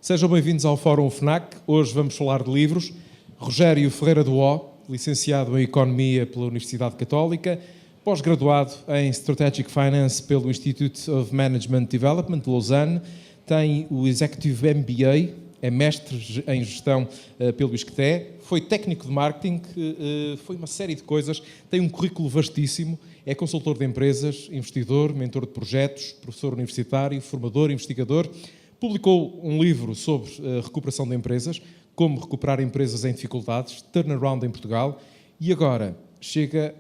Sejam bem-vindos ao Fórum FNAC. Hoje vamos falar de livros. Rogério Ferreira do O, licenciado em Economia pela Universidade Católica, pós-graduado em Strategic Finance pelo Institute of Management Development de Lausanne, tem o Executive MBA, é mestre em Gestão pelo ISCTE, foi técnico de marketing, foi uma série de coisas, tem um currículo vastíssimo, é consultor de empresas, investidor, mentor de projetos, professor universitário, formador, investigador. Publicou um livro sobre recuperação de empresas, como recuperar empresas em dificuldades, turnaround em Portugal, e agora chega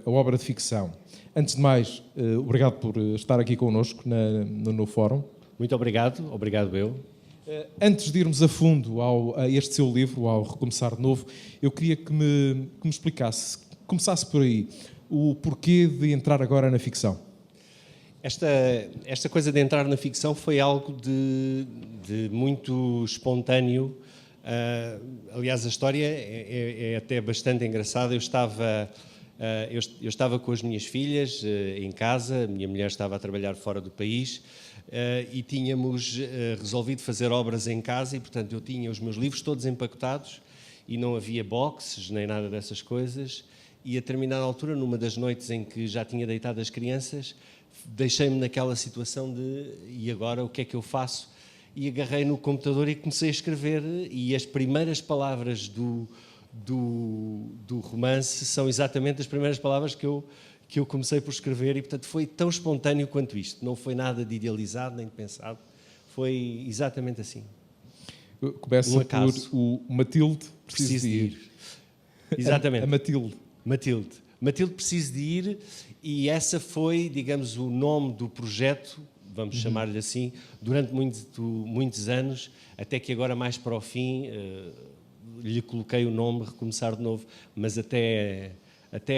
a obra de ficção. Antes de mais, obrigado por estar aqui connosco no Fórum. Muito obrigado, obrigado eu. Antes de irmos a fundo a este seu livro, ao Recomeçar de Novo, eu queria que me explicasse, começasse por aí, o porquê de entrar agora na ficção. Esta coisa de entrar na ficção foi algo de muito espontâneo. Aliás, a história é até bastante engraçada. Eu estava com as minhas filhas em casa, a minha mulher estava a trabalhar fora do país e tínhamos resolvido fazer obras em casa e, portanto, eu tinha os meus livros todos empacotados e não havia boxes nem nada dessas coisas. E a determinada altura, numa das noites em que já tinha deitado as crianças, deixei-me naquela situação de e agora o que é que eu faço? E agarrei no computador e comecei a escrever, e as primeiras palavras do romance são exatamente as primeiras palavras que eu comecei por escrever, e portanto foi tão espontâneo quanto isto, não foi nada de idealizado nem de pensado, foi exatamente assim. Começa por o Matilde Preciso de Ir. Exatamente. A Matilde. Matilde Preciso de Ir, e essa foi, digamos, o nome do projeto, vamos chamar-lhe assim, durante muitos anos, até que agora mais para o fim lhe coloquei o nome Recomeçar de Novo, mas até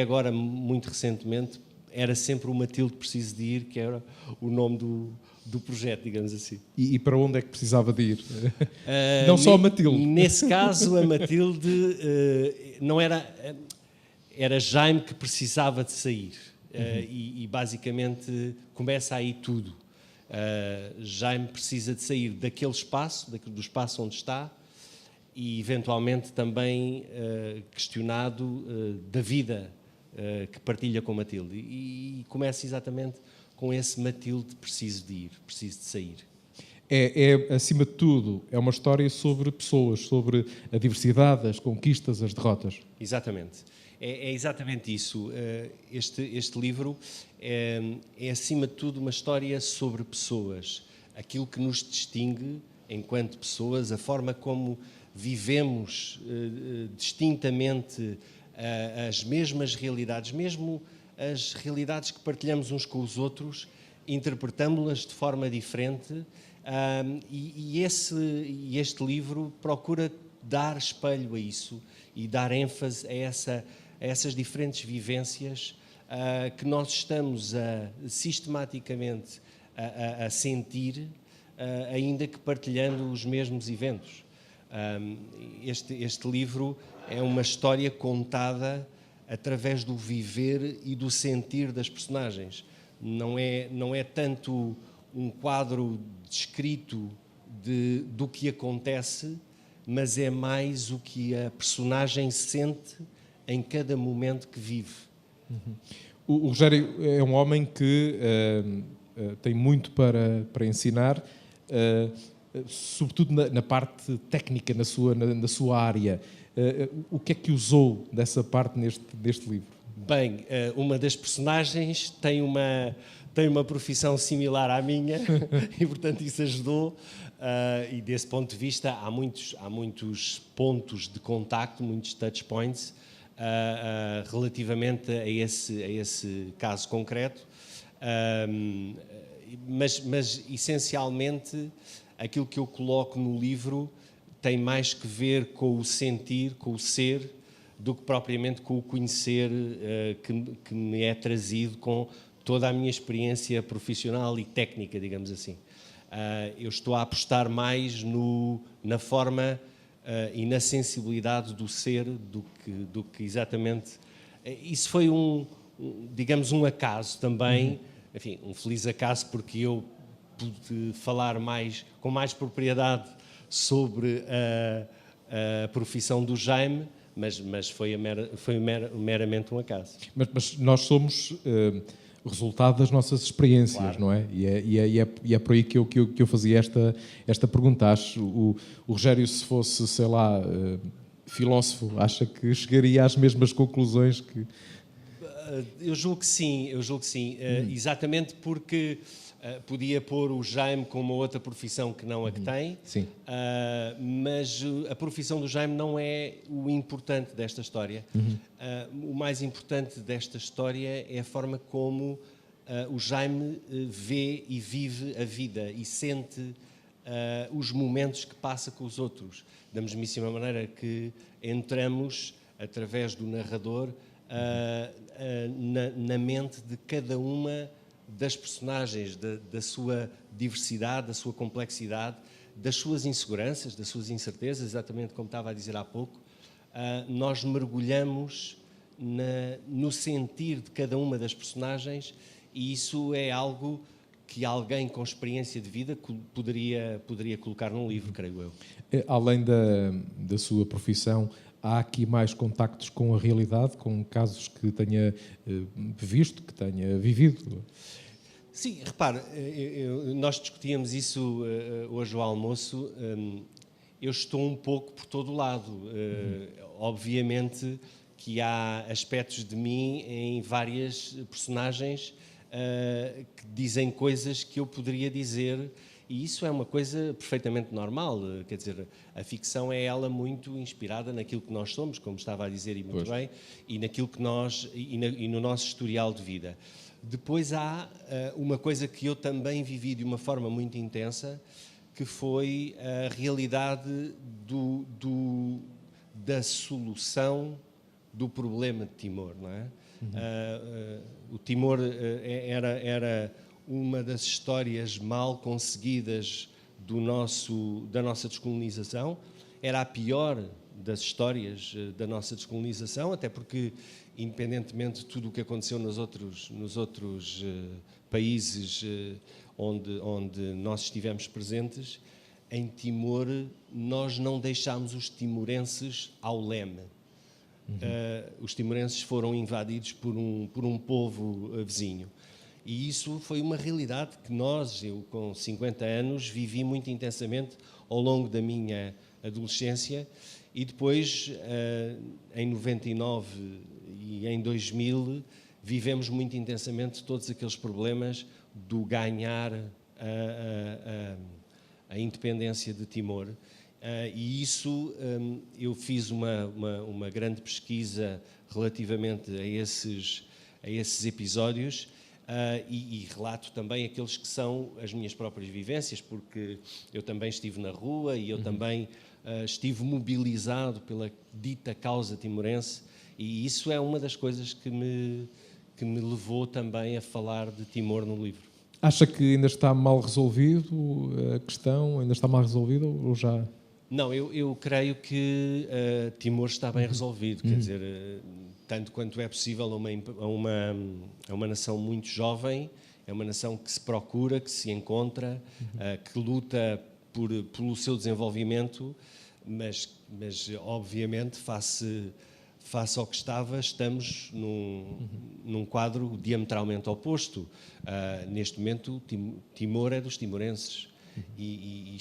agora, muito recentemente, era sempre o Matilde Preciso de Ir, que era o nome do projeto, digamos assim. E para onde é que precisava de ir? Não só a Matilde. Nesse caso, a Matilde não era... Era Jaime que precisava de sair e basicamente começa aí tudo. Jaime precisa de sair daquele espaço, do espaço onde está, e eventualmente também questionado da vida que partilha com Matilde. E começa exatamente com esse Matilde preciso de ir, preciso de sair. Acima de tudo, é uma história sobre pessoas, sobre a diversidade, as conquistas, as derrotas. Exatamente. É exatamente isso. Este livro é, acima de tudo, uma história sobre pessoas. Aquilo que nos distingue enquanto pessoas, a forma como vivemos distintamente as mesmas realidades, mesmo as realidades que partilhamos uns com os outros, interpretamos-las de forma diferente. E este livro procura dar espelho a isso e dar ênfase a essas diferentes vivências que nós estamos sistematicamente a sentir, ainda que partilhando os mesmos eventos. Este livro é uma história contada através do viver e do sentir das personagens. Não é tanto um quadro descrito do que acontece, mas é mais o que a personagem sente em cada momento que vive. O Rogério é um homem que tem muito para ensinar, sobretudo na parte técnica, na sua área. O que é que usou dessa parte neste livro? Bem, uma das personagens tem uma profissão similar à minha e, portanto, isso ajudou. E, desse ponto de vista, há muitos pontos de contacto, muitos touch points, relativamente a esse caso concreto. Mas, essencialmente, aquilo que eu coloco no livro tem mais que ver com o sentir, com o ser, do que propriamente com o conhecer que me é trazido com toda a minha experiência profissional e técnica, digamos assim. Eu estou a apostar mais na forma e na sensibilidade do ser do que exatamente... Isso foi digamos, um acaso também, enfim, um feliz acaso, porque eu pude falar com mais propriedade sobre a profissão do Jaime, mas foi meramente um acaso. Mas nós somos resultado das nossas experiências, Claro. não é? E é por aí que eu fazia esta pergunta. Acho, o Rogério, se fosse, sei lá, filósofo, acha que chegaria às mesmas conclusões que... Eu julgo que sim, exatamente porque podia pôr o Jaime com uma outra profissão que não a que tem, Sim. mas a profissão do Jaime não é o importante desta história. O mais importante desta história é a forma como o Jaime vê e vive a vida e sente os momentos que passa com os outros, da mesmíssima maneira que entramos, através do narrador, na mente de cada uma das personagens, da sua diversidade, da sua complexidade, das suas inseguranças, das suas incertezas, exatamente como estava a dizer há pouco. Nós mergulhamos no sentir de cada uma das personagens, e isso é algo que alguém com experiência de vida poderia colocar num livro, creio eu. Além da sua profissão, há aqui mais contactos com a realidade, com casos que tenha visto, que tenha vivido? Sim, repare, nós discutíamos isso hoje ao almoço. Eu estou um pouco por todo o lado. Obviamente que há aspectos de mim em várias personagens que dizem coisas que eu poderia dizer, e isso é uma coisa perfeitamente normal. Quer dizer, a ficção é ela muito inspirada naquilo que nós somos, como estava a dizer e muito bem, e naquilo que nós e no nosso historial de vida. Depois há uma coisa que eu também vivi de uma forma muito intensa, que foi a realidade da solução do problema de Timor, não é? O Timor era uma das histórias mal conseguidas da nossa descolonização, era a pior das histórias da nossa descolonização, até porque, independentemente de tudo o que aconteceu nos outros países onde nós estivemos presentes, em Timor nós não deixámos os timorenses ao leme. Os timorenses foram invadidos por um povo vizinho. E isso foi uma realidade que eu com 50 anos, vivi muito intensamente ao longo da minha adolescência, e depois, em 99 e em 2000, vivemos muito intensamente todos aqueles problemas do ganhar a independência de Timor. E isso, eu fiz uma grande pesquisa relativamente a esses episódios, e relato também aqueles que são as minhas próprias vivências, porque eu também estive na rua e eu também estive mobilizado pela dita causa timorense, e isso é uma das coisas que me levou também a falar de Timor no livro. Acha que ainda está mal resolvido a questão? Ainda está mal resolvida ou já... Não, eu creio que Timor está bem resolvido, quer dizer, tanto quanto é possível a uma nação muito jovem, é uma nação que se procura, que se encontra, que luta pelo seu desenvolvimento, mas obviamente, face ao que estava, estamos num quadro diametralmente oposto. Neste momento, Timor é dos timorenses. E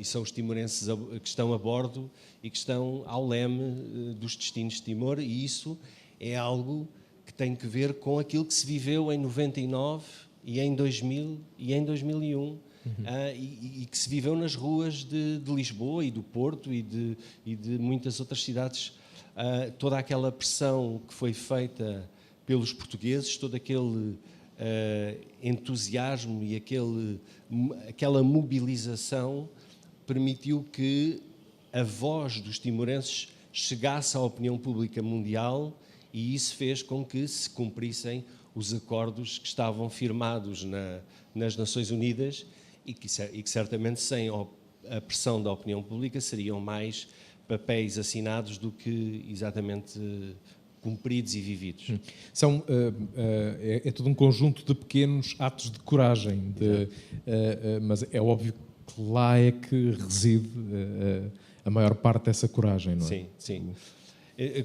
são os timorenses que estão a bordo e que estão ao leme dos destinos de Timor, e isso é algo que tem que ver com aquilo que se viveu em 99 e em 2000 e em 2001, e que se viveu nas ruas de Lisboa e do Porto e de muitas outras cidades. Toda aquela pressão que foi feita pelos portugueses, todo aquele entusiasmo e aquela mobilização permitiu que a voz dos timorenses chegasse à opinião pública mundial, e isso fez com que se cumprissem os acordos que estavam firmados nas Nações Unidas, e que certamente sem a pressão da opinião pública seriam mais papéis assinados do que exatamente cumpridos e vividos. É todo um conjunto de pequenos atos de coragem, mas é óbvio que lá é que reside a maior parte dessa coragem, não é? Sim, sim.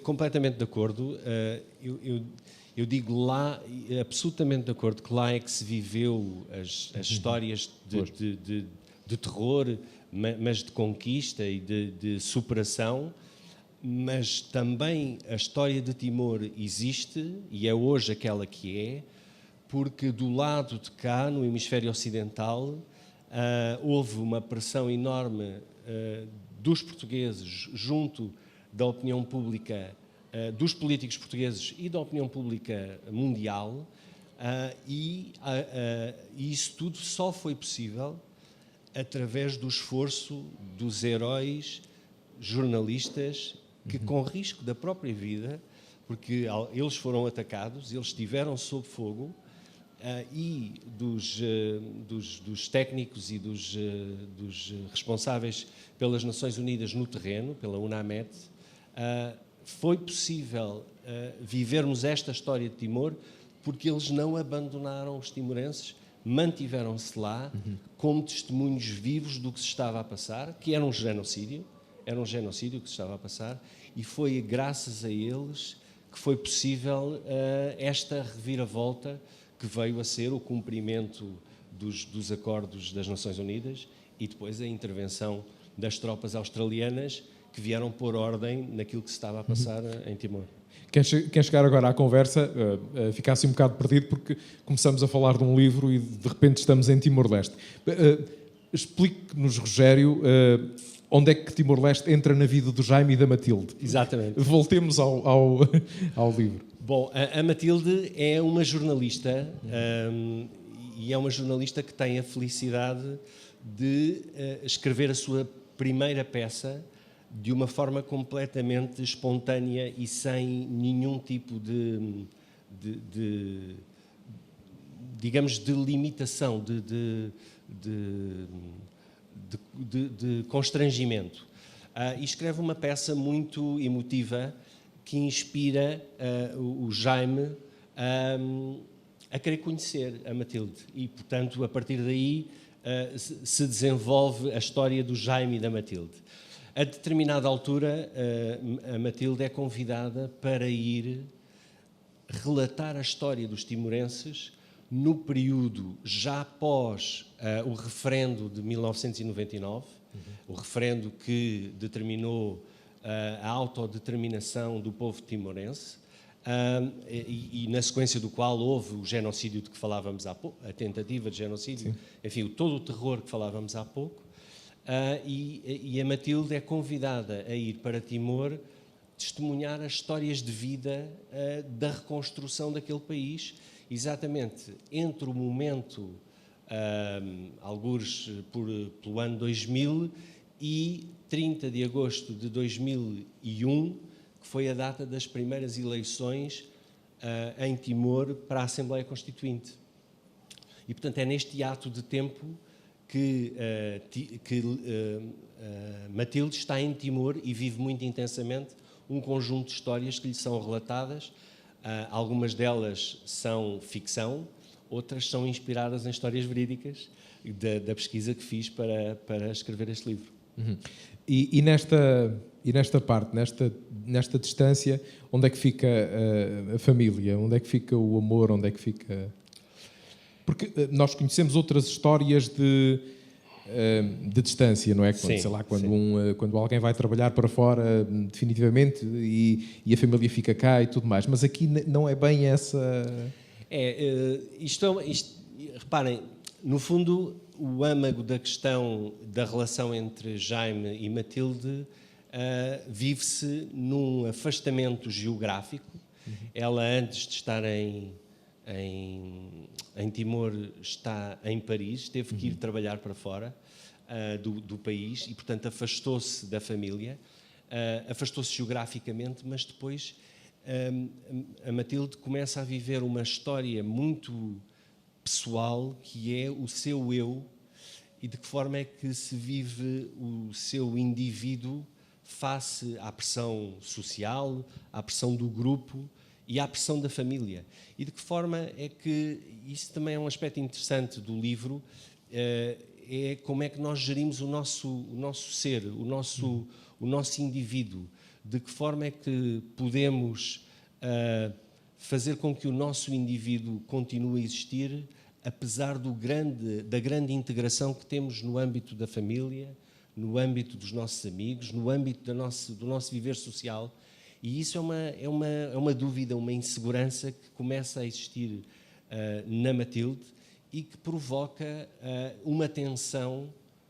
Completamente de acordo. Eu digo lá, absolutamente de acordo, que lá é que se viveu as histórias de terror, mas de conquista e de superação, mas também a história de Timor existe, e é hoje aquela que é, porque do lado de cá, no hemisfério ocidental, houve uma pressão enorme dos portugueses junto da opinião pública, dos políticos portugueses e da opinião pública mundial, e isso tudo só foi possível através do esforço dos heróis jornalistas que, com risco da própria vida, porque eles foram atacados, eles estiveram sob fogo, e dos técnicos e dos responsáveis pelas Nações Unidas no terreno, pela UNAMED, foi possível vivermos esta história de Timor porque eles não abandonaram os timorenses, mantiveram-se lá como testemunhos vivos do que se estava a passar, que era um genocídio que se estava a passar, e foi graças a eles que foi possível esta reviravolta que veio a ser o cumprimento dos acordos das Nações Unidas e depois a intervenção das tropas australianas que vieram pôr ordem naquilo que se estava a passar em Timor. Quem chegar agora à conversa fica assim um bocado perdido porque começamos a falar de um livro e de repente estamos em Timor-Leste. Explique-nos, Rogério, onde é que Timor-Leste entra na vida do Jaime e da Matilde. Exatamente. Voltemos ao livro. Bom, a Matilde é uma jornalista e é uma jornalista que tem a felicidade de escrever a sua primeira peça de uma forma completamente espontânea e sem nenhum tipo de digamos, de limitação, de constrangimento. E escreve uma peça muito emotiva que inspira o Jaime a querer conhecer a Matilde. E, portanto, a partir daí se desenvolve a história do Jaime e da Matilde. A determinada altura, a Matilde é convidada para ir relatar a história dos timorenses no período já após o referendo de 1999, o referendo que determinou a autodeterminação do povo timorense, e na sequência do qual houve o genocídio de que falávamos há pouco, a tentativa de genocídio, enfim, todo o terror que falávamos há pouco, e a Matilde é convidada a ir para Timor testemunhar as histórias de vida da reconstrução daquele país, exatamente entre o momento, algures pelo ano 2000 e 30 de agosto de 2001, que foi a data das primeiras eleições em Timor para a Assembleia Constituinte. E, portanto, é neste ato de tempo que Matilde está em Timor e vive muito intensamente um conjunto de histórias que lhe são relatadas. Algumas delas são ficção, outras são inspiradas em histórias verídicas da pesquisa que fiz para escrever este livro. E nesta parte, nesta distância, onde é que fica a família? Onde é que fica o amor? Onde é que fica... Porque nós conhecemos outras histórias de distância, não é? Quando, sim, sei lá, quando alguém vai trabalhar para fora definitivamente e a família fica cá e tudo mais. Mas aqui não é bem essa... Reparem, no fundo, o âmago da questão da relação entre Jaime e Matilde vive-se num afastamento geográfico. Ela, antes de estar em Timor, está em Paris, teve que ir trabalhar para fora do país e, portanto, afastou-se da família, afastou-se geograficamente, mas depois a Matilde começa a viver uma história muito pessoal, que é o seu eu, e de que forma é que se vive o seu indivíduo face à pressão social, à pressão do grupo e à pressão da família. E de que forma é que, isso também é um aspecto interessante do livro, é como é que nós gerimos o nosso ser, o nosso indivíduo, de que forma é que podemos fazer com que o nosso indivíduo continue a existir, apesar da grande integração que temos no âmbito da família, no âmbito dos nossos amigos, no âmbito do nosso viver social. E isso é uma dúvida, uma insegurança que começa a existir na Matilde e que provoca uma tensão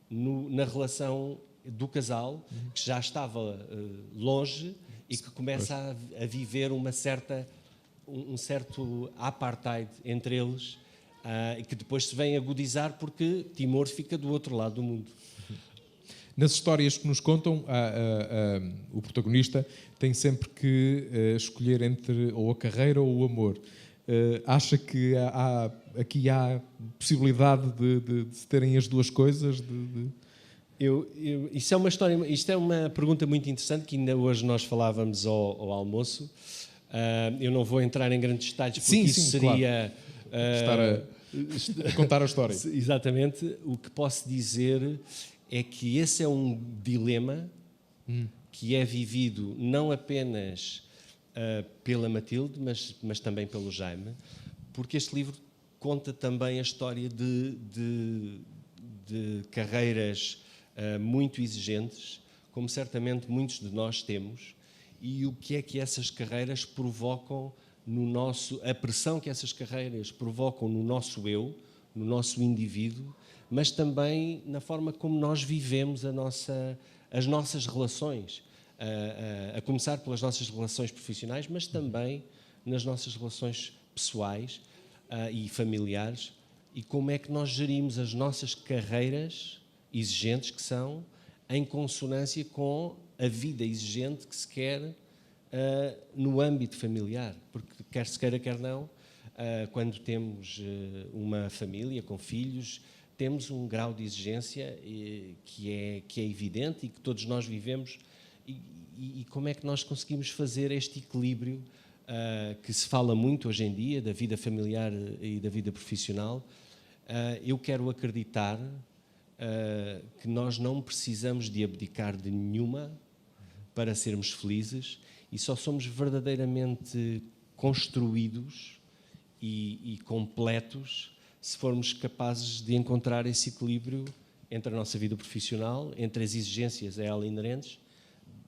na relação do casal, que já estava longe e que começa a viver um certo apartheid entre eles, e que depois se vem agudizar porque Timor fica do outro lado do mundo. Nas histórias que nos contam, o protagonista tem sempre que escolher entre ou a carreira ou o amor. Acha que aqui há possibilidade de se terem as duas coisas? Isto é uma pergunta muito interessante que ainda hoje nós falávamos ao almoço. Eu não vou entrar em grandes detalhes porque isso seria... Claro. Estar a contar a história. Exatamente. O que posso dizer é que esse é um dilema que é vivido não apenas pela Matilde, mas também pelo Jaime, porque este livro conta também a história de carreiras muito exigentes, como certamente muitos de nós temos, e o que é que essas carreiras provocam a pressão que essas carreiras provocam no nosso eu, no nosso indivíduo, mas também na forma como nós vivemos as nossas relações, a começar pelas nossas relações profissionais, mas também nas nossas relações pessoais e familiares, e como é que nós gerimos as nossas carreiras exigentes que são em consonância com a vida exigente que se quer no âmbito familiar, porque quer se queira, quer não, quando temos uma família com filhos, temos um grau de exigência que é evidente e que todos nós vivemos, e como é que nós conseguimos fazer este equilíbrio que se fala muito hoje em dia, da vida familiar e da vida profissional. Eu quero acreditar que nós não precisamos de abdicar de nenhuma para sermos felizes, e só somos verdadeiramente construídos e completos se formos capazes de encontrar esse equilíbrio entre a nossa vida profissional, entre as exigências a ela inerentes,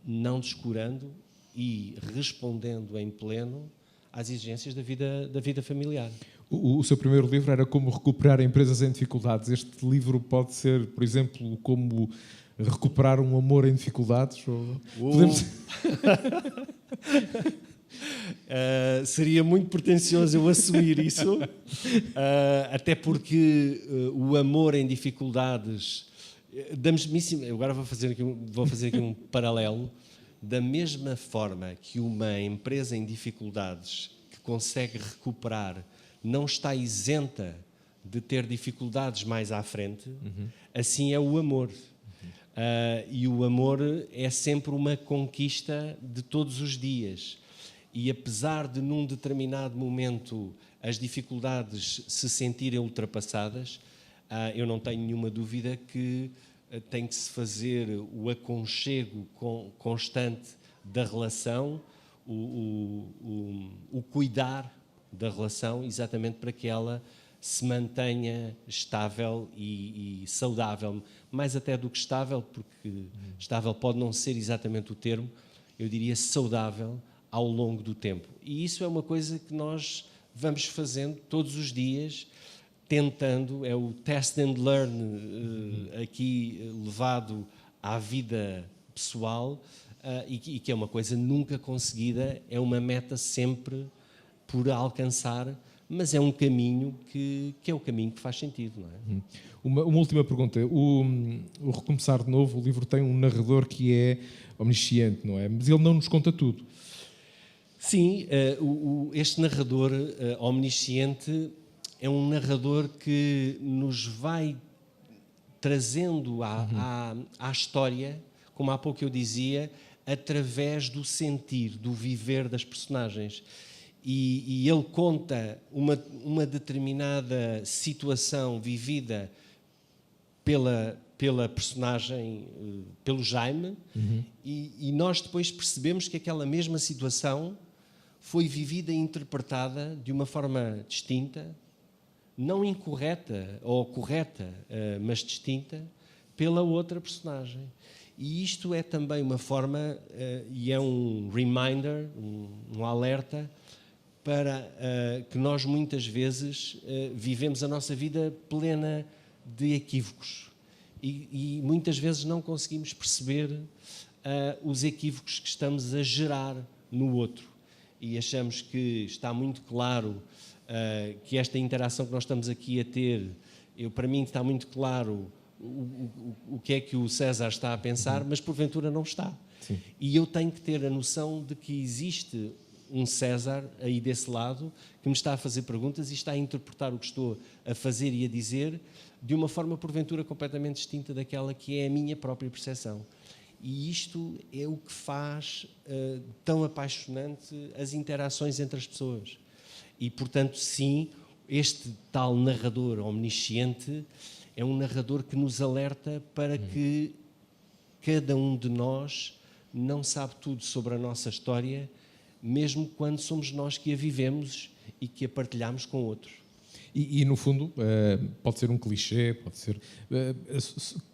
não descurando e respondendo em pleno às exigências da vida familiar. O seu primeiro livro era Como Recuperar Empresas em Dificuldades. Este livro pode ser, por exemplo, como recuperar um amor em dificuldades? Podemos... Seria muito pretencioso eu assumir isso, até porque o amor em dificuldades... Agora vou fazer aqui um paralelo. Da mesma forma que uma empresa em dificuldades que consegue recuperar não está isenta de ter dificuldades mais à frente, assim é o amor. E o amor é sempre uma conquista de todos os dias. E apesar de, num determinado momento, as dificuldades se sentirem ultrapassadas, eu não tenho nenhuma dúvida que tem que se fazer o aconchego constante da relação, o cuidar da relação, exatamente para que ela se mantenha estável e saudável, mais até do que estável, porque estável pode não ser exatamente o termo, eu diria saudável ao longo do tempo. E isso é uma coisa que nós vamos fazendo todos os dias, tentando, é o test and learn aqui levado à vida pessoal, e que é uma coisa nunca conseguida, é uma meta sempre por alcançar, mas é um caminho que é o caminho que faz sentido, não é? Uma última pergunta. O Recomeçar de Novo, o livro tem um narrador que é omnisciente, não é? Mas ele não nos conta tudo. Sim, este narrador omnisciente é um narrador que nos vai trazendo à história, como há pouco eu dizia, através do sentir, do viver das personagens. E ele conta uma determinada situação vivida pela personagem, pelo Jaime, e nós depois percebemos que aquela mesma situação foi vivida e interpretada de uma forma distinta, não incorreta ou correta, mas distinta, pela outra personagem. E isto é também uma forma, e é um reminder, um alerta, para que nós muitas vezes vivemos a nossa vida plena de equívocos. E muitas vezes não conseguimos perceber os equívocos que estamos a gerar no outro. E achamos que está muito claro que esta interação que nós estamos aqui a ter, para mim está muito claro o que é que o César está a pensar, mas porventura não está. Sim. E eu tenho que ter a noção de que existe um César aí desse lado que me está a fazer perguntas e está a interpretar o que estou a fazer e a dizer de uma forma porventura completamente distinta daquela que é a minha própria percepção. E isto é o que faz tão apaixonante as interações entre as pessoas. E, portanto, sim, este tal narrador omnisciente é um narrador que nos alerta para que cada um de nós não sabe tudo sobre a nossa história, mesmo quando somos nós que a vivemos e que a partilhamos com outros. E no fundo, pode ser um clichê, pode ser...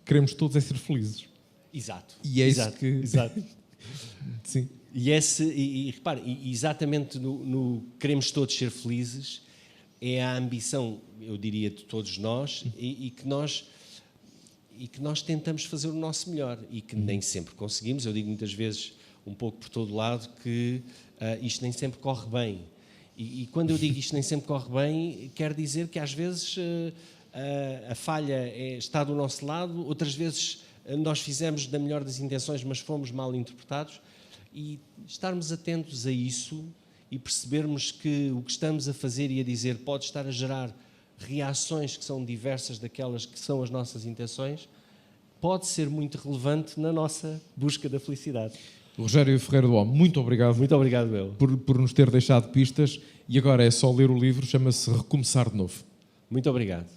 queremos todos é ser felizes. Exato. E é exato, isso que... Exato. Sim. E repare, exatamente no queremos todos ser felizes, é a ambição, eu diria, de todos nós, e que nós tentamos fazer o nosso melhor e que nem sempre conseguimos. Eu digo muitas vezes, um pouco por todo lado, que isto nem sempre corre bem. E quando eu digo isto nem sempre corre bem, quer dizer que às vezes a falha está do nosso lado, outras vezes nós fizemos da melhor das intenções, mas fomos mal interpretados. E estarmos atentos a isso e percebermos que o que estamos a fazer e a dizer pode estar a gerar reações que são diversas daquelas que são as nossas intenções, pode ser muito relevante na nossa busca da felicidade. Rogério Ferreira do Ó, muito obrigado. Muito obrigado, eu. Por nos ter deixado pistas. E agora é só ler o livro, chama-se Recomeçar de Novo. Muito obrigado.